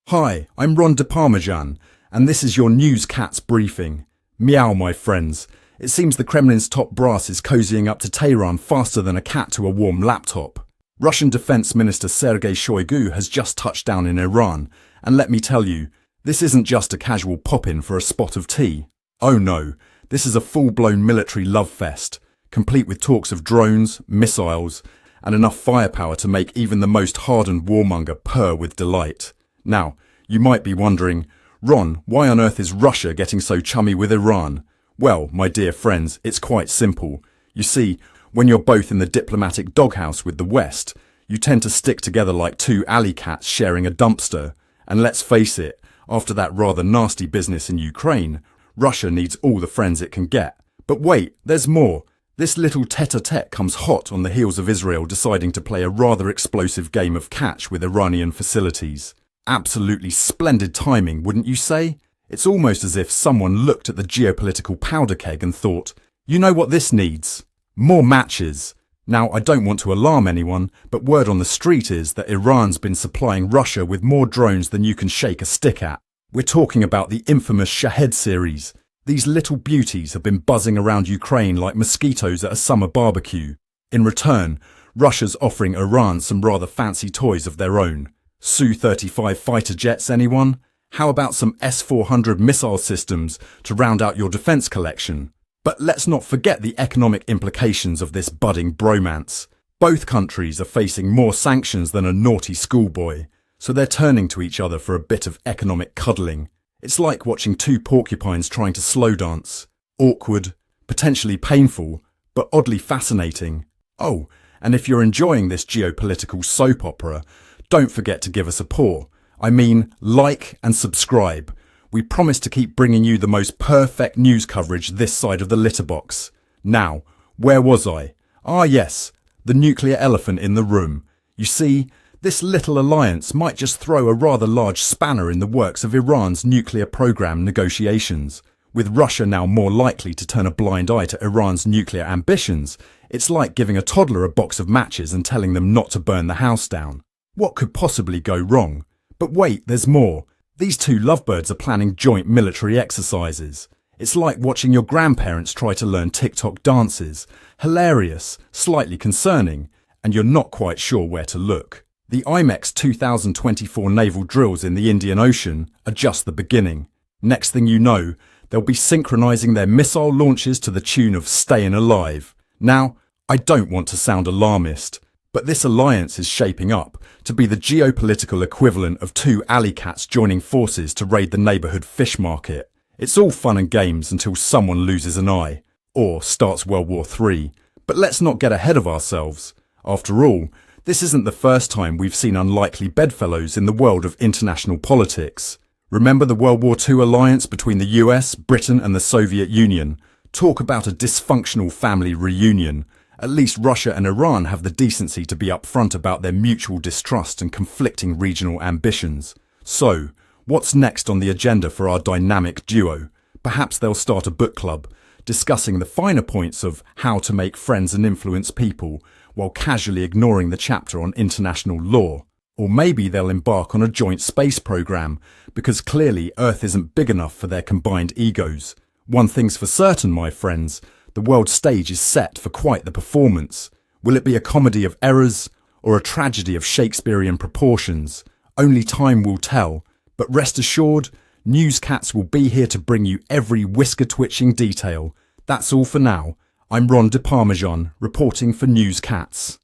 Hi, I'm Ron de Parmesan, and this is your News Cats briefing. Meow, my friends. It seems the Kremlin's top brass is cozying up to Tehran faster than a cat to a warm laptop. Russian Defense Minister Sergei Shoigu has just touched down in Iran, and let me tell you, this isn't just a casual pop-in for a spot of tea. Oh no, this is a full-blown military love fest, complete with talks of drones, missiles, and enough firepower to make even the most hardened warmonger purr with delight. Now, you might be wondering, Ron, why on earth is Russia getting so chummy with Iran? Well, my dear friends, it's quite simple. You see, when you're both in the diplomatic doghouse with the West, you tend to stick together like two alley cats sharing a dumpster. And let's face it, after that rather nasty business in Ukraine, Russia needs all the friends it can get. But wait, there's more. This little tete-a-tete comes hot on the heels of Israel deciding to play a rather explosive game of catch with Iranian facilities. Absolutely splendid timing, wouldn't you say? It's almost as if someone looked at the geopolitical powder keg and thought, you know what this needs? More matches. Now, I don't want to alarm anyone, but word on the street is that Iran's been supplying Russia with more drones than you can shake a stick at. We're talking about the infamous Shahed series. These little beauties have been buzzing around Ukraine like mosquitoes at a summer barbecue. In return, Russia's offering Iran some rather fancy toys of their own. Su-35 fighter jets, anyone? How about some S-400 missile systems to round out your defense collection? But let's not forget the economic implications of this budding bromance. Both countries are facing more sanctions than a naughty schoolboy, so they're turning to each other for a bit of economic cuddling. It's like watching two porcupines trying to slow dance. Awkward, potentially painful, but oddly fascinating. Oh, and if you're enjoying this geopolitical soap opera, don't forget to give us a paw. I mean, like and subscribe. We promise to keep bringing you the most perfect news coverage this side of the litter box. Now, where was I? Ah yes, the nuclear elephant in the room. You see, this little alliance might just throw a rather large spanner in the works of Iran's nuclear program negotiations. With Russia now more likely to turn a blind eye to Iran's nuclear ambitions, it's like giving a toddler a box of matches and telling them not to burn the house down. What could possibly go wrong? But wait, there's more. These two lovebirds are planning joint military exercises. It's like watching your grandparents try to learn TikTok dances. Hilarious, slightly concerning, and you're not quite sure where to look. The IMEX 2024 naval drills in the Indian Ocean are just the beginning. Next thing you know, they'll be synchronizing their missile launches to the tune of Stayin' Alive. Now, I don't want to sound alarmist, but this alliance is shaping up to be the geopolitical equivalent of two alley cats joining forces to raid the neighbourhood fish market. It's all fun and games until someone loses an eye, or starts World War III. But let's not get ahead of ourselves. After all, this isn't the first time we've seen unlikely bedfellows in the world of international politics. Remember the World War II alliance between the US, Britain and the Soviet Union? Talk about a dysfunctional family reunion. At least Russia and Iran have the decency to be upfront about their mutual distrust and conflicting regional ambitions. So, what's next on the agenda for our dynamic duo? Perhaps they'll start a book club, discussing the finer points of how to make friends and influence people, while casually ignoring the chapter on international law. Or maybe they'll embark on a joint space program, because clearly Earth isn't big enough for their combined egos. One thing's for certain, my friends, the world stage is set for quite the performance. Will it be a comedy of errors or a tragedy of Shakespearean proportions? Only time will tell, but rest assured, Newscats will be here to bring you every whisker-twitching detail. That's all for now. I'm Ron de Parmesan, reporting for Newscats.